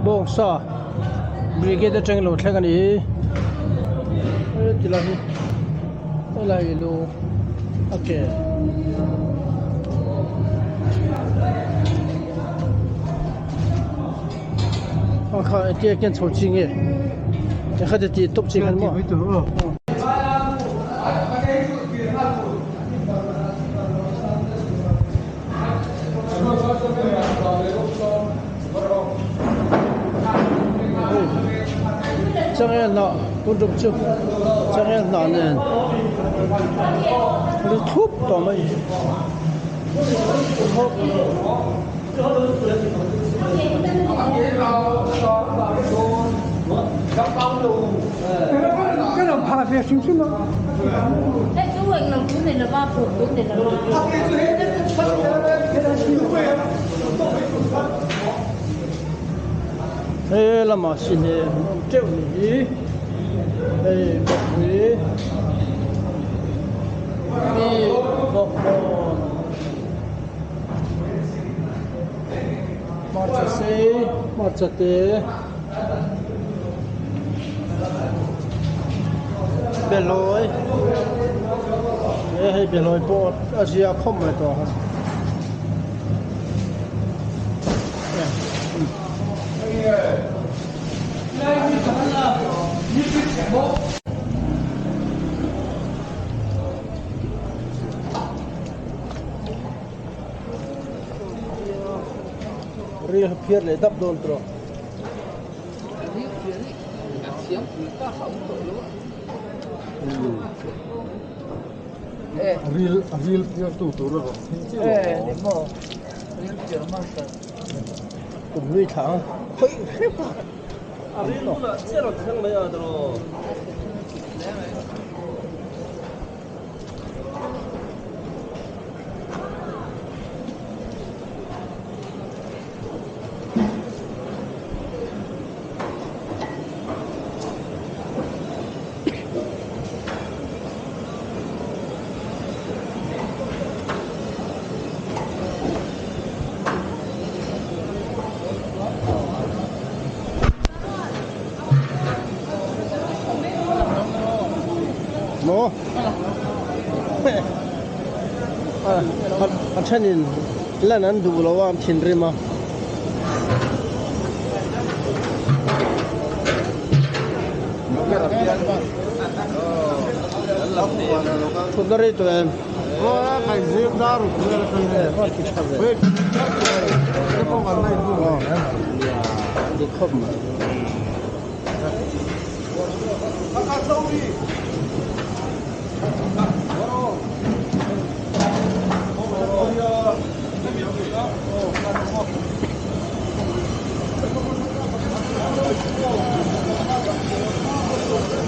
bông sa brigade trăng lột lại cái này thì là luôn ok看这跟抽筋的，这还得地多几个嘛。这样拿不中就，这样拿呢，我的土多么？cái đồng phá về xuống xuống đó. Đấy, chú Huỳnh làm chú này là 3 phút, chú này là 1 Ê, là mà xin này, triệu lý. Ê, bọc lý. Đi, bọc bò. Mà chả tế. Bè lối. Ê, hay bè lối bò, ở dưới không phải đó. Ria phiền lấy đắp đồn rồi. Real pure tu rồi. để mò. Real pure mà sao? Cùng nuôi thẳng. Real là chế độ thằng mấy ở đó. Nó anh chân nhìn là anh đủ lâu anh thiên rì mà thuộc đó tụi em Cái gì đó rồi hoa kỳ chặt rồi cái phong cách này luôn. đi không mà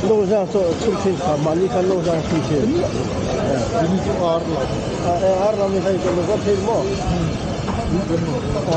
路上做出去看嘛，你看路上出去，你就二了，二了你还有个路个配么？哦。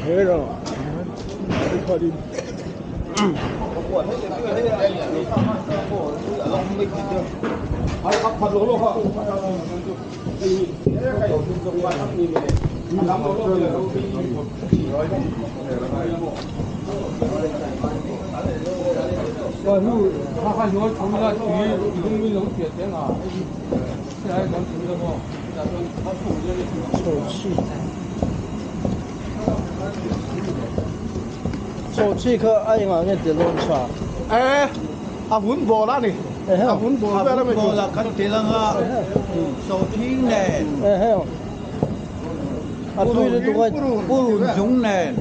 thế rồi đi đi手机可爱嘛，那电动车。哎，à vốn bò đó đi. À vốn bò đó mới Bò là cắt tiền là số thiên này. Ê, tuoi le tu kai purun jung nè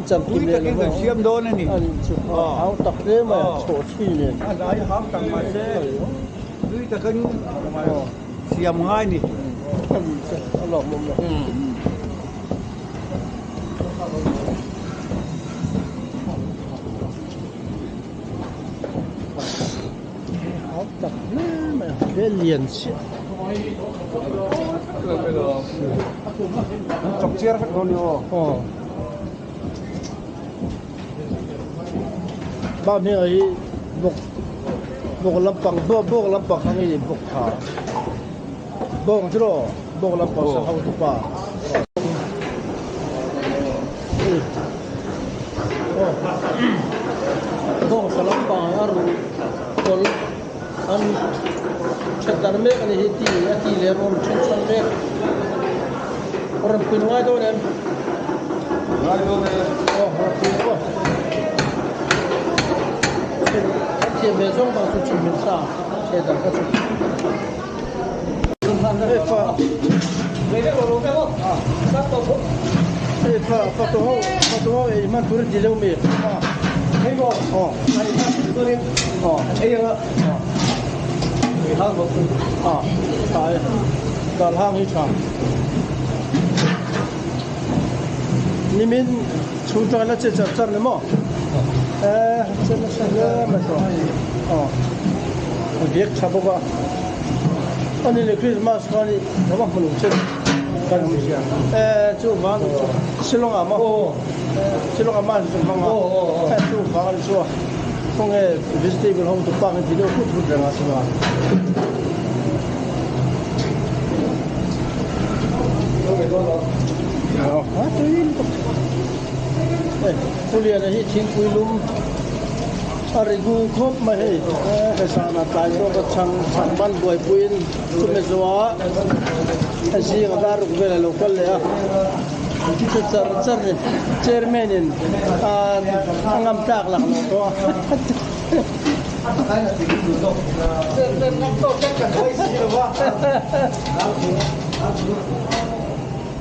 cham quý kim ta le cái người xiêm đô này nè ani chu áo tak le ma cho chi le anh ấy hám tăng mà xe quý ta cái xiêm ngay nè Allah mum áo tak le ma ve lian chi chọc chia phát con nhiều bao nhiêu ấy bốc lâm bằng bốc lâm bằng cái gì bốc thả bốc chứ đâu bốc lâm bằng sao không được ba bốc sao lâm bằng ở rồi anh chắc chắn mấy cái này thì lấy rồi chắc chắn mấy orang pinoi tu nem orang pinoi Chị về trong bằng số chuyện mình sao sẽ đặt các chuyện pha pha ấy mà tôi đi đâu mi thấy không ấy là tại đàn hang ấy chẳng nimin chúng ta là chỉ chặt chặt mà chân nó sang nữa mà thôi việc chả bao giờ anh đi Christmas cái này nó bằng một chân cái gì chú vàng Silong à mà Silong à mà chú vàng à chú vàng là chú không nghe vegetable không tụt băng thì đâu cũng được là sao tôi liền là chính quy lum arigu khop mà hay cái sao là tại đó có chẳng ban buổi quên chúng mình zoa cái gì người ta rục về là local đấy à chairman in ngam tak là nó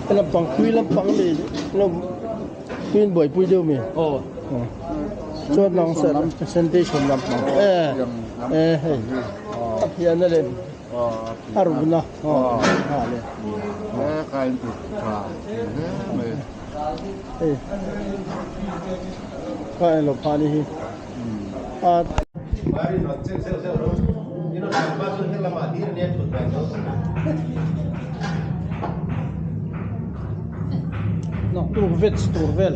lampang kui lampang ni no kuin boy pui deu mi cho nong sa presentation lampang hey hian na le aruna ha le kain tu tra kain lo pani hi Mari no se ni no más en la madera ni tu no tur vel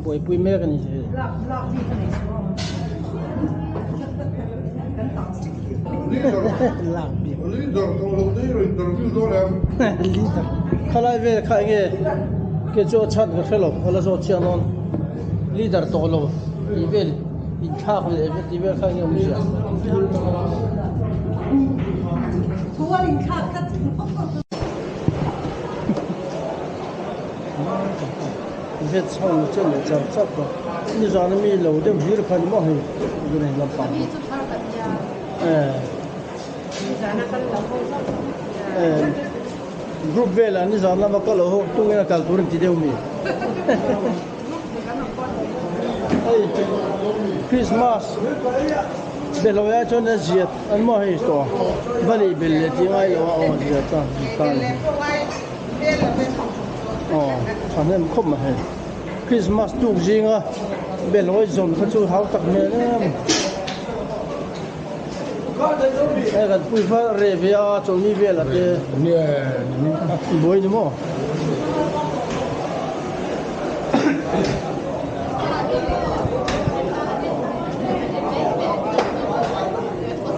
boy pui mer ni Líder, como lo digo, interview dole. líder khalai ve khai nge ke cho chat ga khelo ala so chianon líder to lo i vel in thak le i vel khai nge musia vet chong chen le chap chap ko ni zan mi lo de vir khan mo he ni ne la pa group vela ni zan la ba ko lo ho tu nge kal tur ti deu mi ai Christmas belo ya cho na ziet an mo he to bali bel le ti ngai lo o ziet ta kan anh em không mà hay Christmas chụp gì ngà bên lối dồn phát chụp háo tắc mẹ nữa cái gần bùi phát rề về chỗ ní về là cái bồi đúng không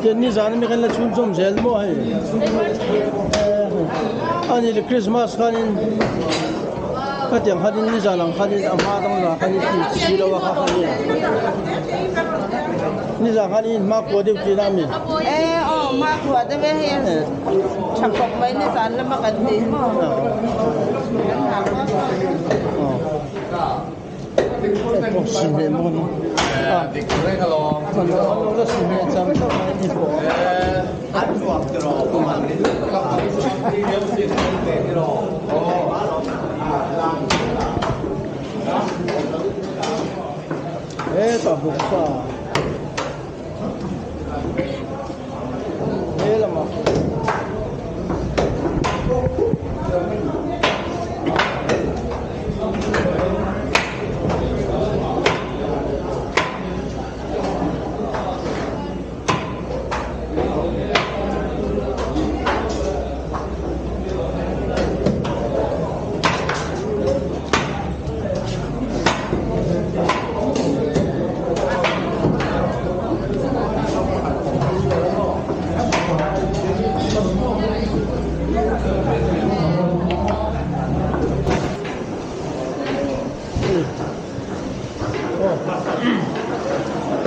cái ní giờ mình cái là chụp zoom gel mà hay anh ấy Christmas cái cái tiếng hát đi ra làm hát đi âm hát đông là hát đi xí đâu hát hát đi ra hát đi mắc qua điều gì làm gì mắc qua đấy về hiện chẳng có mấy nơi sản là mắc cái gì mà 뭐 신내 뭐 아, 그래 가로. 너 신내 참 이거 안 좋았더라. 그만. 에다 복사 에라 막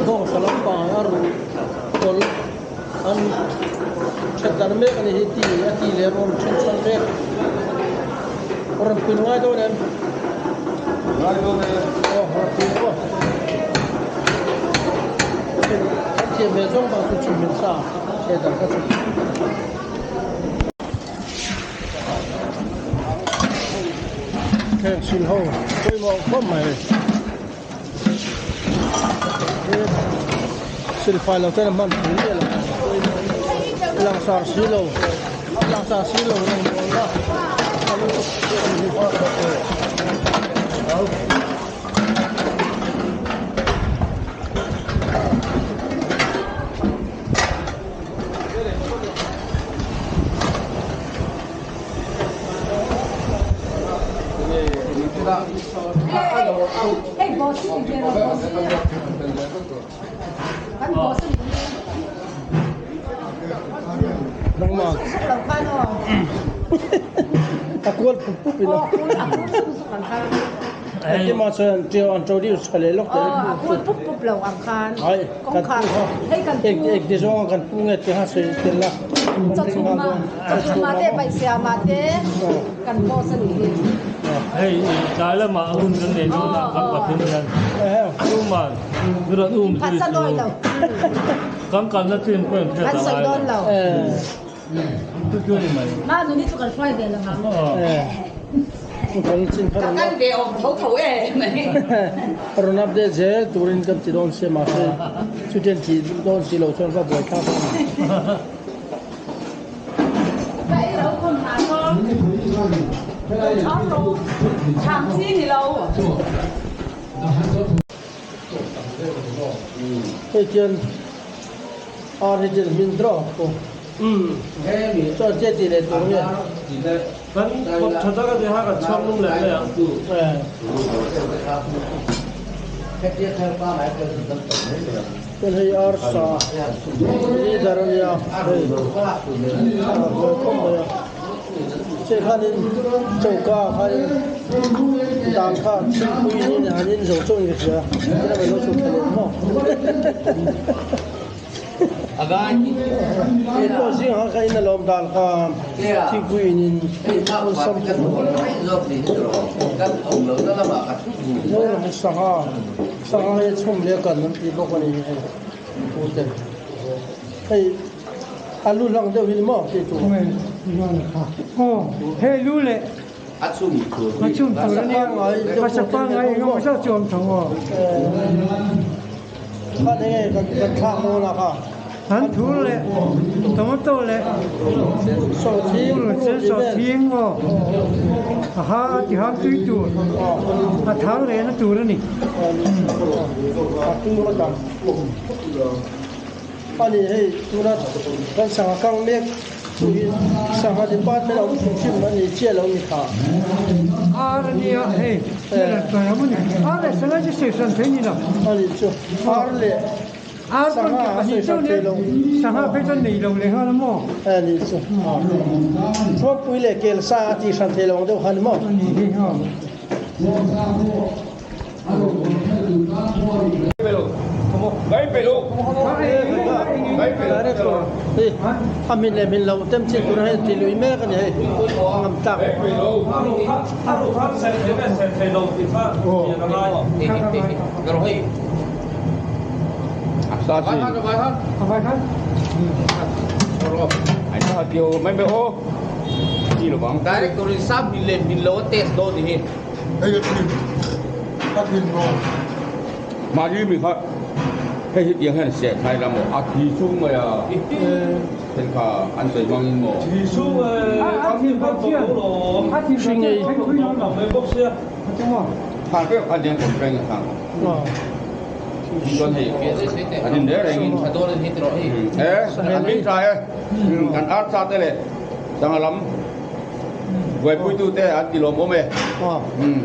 ضوء سلطة أرض كل أن شدنا مكان هدي أتي لهم شنشن مك ورب كل واحد ولهم رب أتي بيزون بس تشوف من ساعة كذا كذا كان شيل هو كل ما قم ما سلفا لو كان من لان صار سيلو لان صار سيلو والله Nang ma. Aku pupuk ini. Ini macam dia introduce kali lok. Aku pupuk lau angkan. Ay, Kong kan. Hei kan tu. Ek di zong kan punget dia hasil telah. Cuma mate baik siapa mate kan bos ni. Hei, dalam mah un kan ni tu nak kat pimpinan. Rumah, berat Kan tu. saloi lau. Kan nak tim pun Kan saloi lau. Tu tu ni mai. Ma nu ni tu kan fly de la ma. Bukan cin kan. Kan dia thấu thấu này. Ronab de zel turin kam ti don se ma se. Suten ti don si lo chon ka boy ka. Vậy đâu còn hả con? Không đâu. Chạm chi thì lâu. Cái chuyện ở đây mình draw cô. Cho chết thì để tôi nhé. Kan 찾아가 돼 하가 처음 내려야. Cái này ở sa. Đi ra rồi ya. Chơi khăn đi châu ca khăn đàn khăn chim quy đi hành đi dầu trông cái gì à? Cái này nó chụp cái này không? Cái có gì hả cái này làm đàn khăn chim quy đi nó sắm cái nó là một sang cái chum lấy cái nó đi bóc cái này ok cái alu lang đâu đi mà cái chỗ Hei lu le. 아춤이 그. Macam tu ni. Macam apa ngai ngau macam jom thong. khăn này cái khăn nó là khăn Han thu le. Tomato le. sầu thiên Sen so thiên ngo. Ha ti ha tu tu. Ha thang le na tu ni. tu nó đằng anh ấy tu nó con sang căng miếng tu sang hai department mình ông phụ chim anh ấy chia lâu như khá Ni hei. Là tu ya mun. Le sana je se san thei ni la. anh ấy chú lệ Pun ni tu ni. Sana pe tan ni lo le ha la mo. anh ấy chú chúa bùi lệ kêu sa thì sang thế lâu đâu hắn mà Ni ha. Como, vai ไปลูกไปไป direct to eh amin le min lo tem chin tu hai ti lui me kan he ngam tak ถ้าลูกครับเซ็นเซ็นเซ็นลงที่ฟ้าอย่างไร ซาจิ เอาไปครับ ไอ้ท่าเดียวไม่ไปโอ้ที่หรือเปล่า Direct to rin sab bin lo test do di hin. มาที่มีเขาให้ที่ยังให้เสียไทยละหมดอาทิตย์ชุ่มเลยอ่ะเป็นข้าอันใส่บางยินหมด ที่ช่วยเขาที่บ้านตัวหลง ถ้าทีมช่วยให้คุย น้องหลังไม่บอกเสีย จังหวะ ทางเรื่องอันยังผมเป็นทาง อ๋อ ที่ก็ให้อันนี้เดี๋ยวอะไรงี้ Sa do rin hitro hi. อันนี้ใช่กันอาร์ตซาเตเลยสังหลัมไว้ปุ้ยตู้เตะอันที่ลมโอเม อ๋อ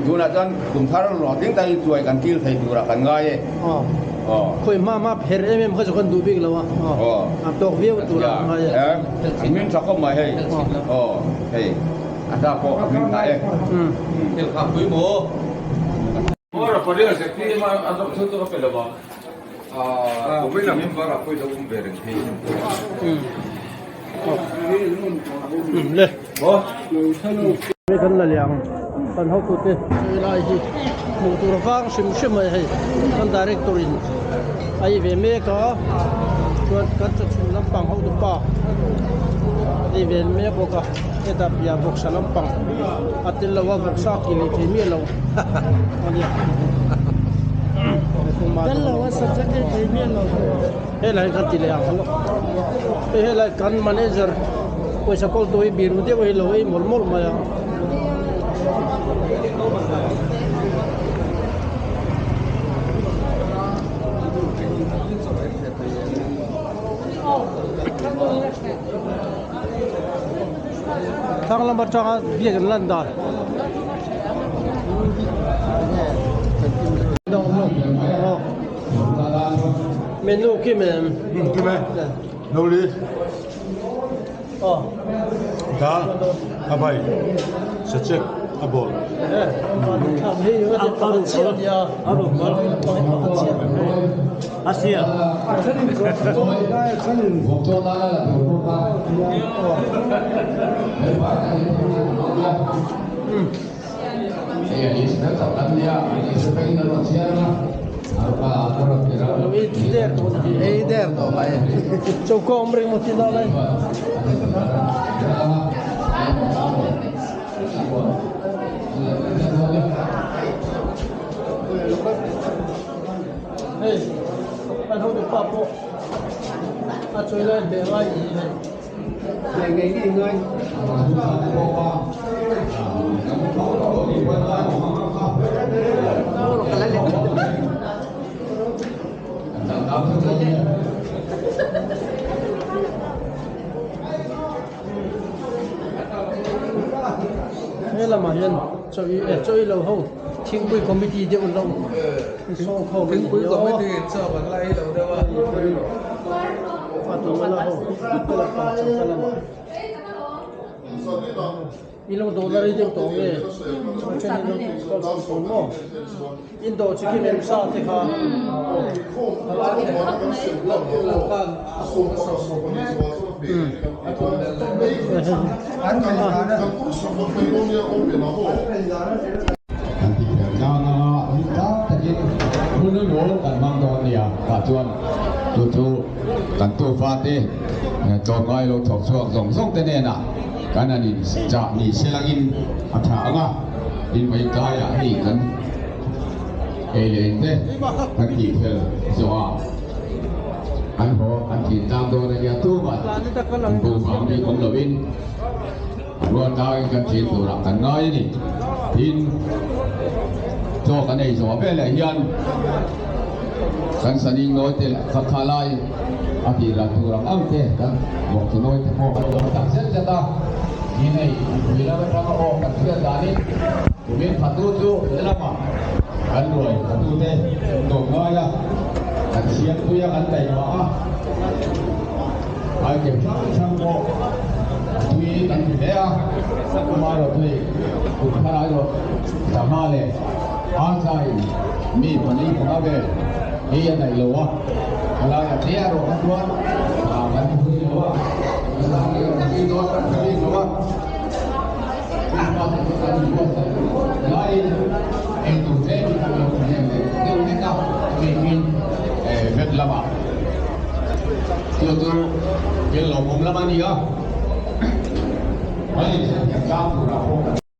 ดูนะจันกลุ่มทารหล่อทิ้งใจช่วยกันที่ไทยดูรักกันง่าย อ๋อ อ๋อ คุยมาเพรเอ็มเขาจะคนดูบิ๊กแล้ววะอ๋ออับตกเวียวตัวละไง อันนี้สักก็ไม่ให้อ๋อเฮ้ยอาจารย์ก็อันนี้ไง Til ka pui mo. โอ้เราพอดีสักทีมาอันดับสุดก็เป็นแล้วบ้าง ผมไม่นำมิมบาร์คุยกับผมเบรนที่ เลยไม่ทันละเลียงตอนเขาพูดเนี่ยเวลาที่หมู่ตัวฟังชิมไม่ให้ท่าน directorin ไอเวเมก็ชวนกันจะชุมน้ำปังเขาดูป่าไอเวเมก็ก็เอตับยาบกสน้ำปังอัติลว่าบกซากิลิที่มีเราอันนี้กันเราว่าสัจจะที่มีเราเฮ้ยอะไรกันที่เลี้ยงเขาเฮ้ยอะไรกัน manager ก็สกอลตัวบิรุเดียวให้เราไอ้หมดมาอย่างทางลำบากจังเบี้ยกันลันดาเมนูกี่เมน ใช่ไหมโนลี อ๋อ ดาอาบัยสเต็กอาบอล ทำให้ว่าจะทำเชียร์ยาอารุณก็ต้องเชียร์อาเซียEider no vai. C'è un combre motivale. Hey, anh không được papo. À chơi lên để ai gì này. Để ngày đi người. Thế là mà hiện chơi lâu không thiên quy committee đều lâu so không thiên quy committee sao vẫn lấy lâu đâu à phát tụ là không cái là phát là mà 이런 도달이 좀 동네 천천히 좀 뭐 인도 지금 엠사한테 가 karena ni sejak ni selangin athanga in bai kaya ni kan elente taki phel zoa an ho an ki tam do na ya tu ba bu ba mi kong lovin ruan dai kan chin tu ra kan ngai ni in zo kan ei zo be le hian kan saning noi te khalai ati ra tu ra ang te kan mok tu noi te mo ta sen jata ini bila berapa orang kerja dari kemudian satu tu lama kan dua satu teh dua ya kan siap tu yang antai mah ai ke sang ko tui kan dia kemarin tu ukara yo sama le ansai mi pani pha ve he nai lo wa ala ya tia ro ha tua ban hu lo wa ala ya ti do ta ni lo wa lai en tu te ni ka lo ni ne ka mi min vet la ba tu ke lo mom la ba ni ga ai ya ka pu ra ho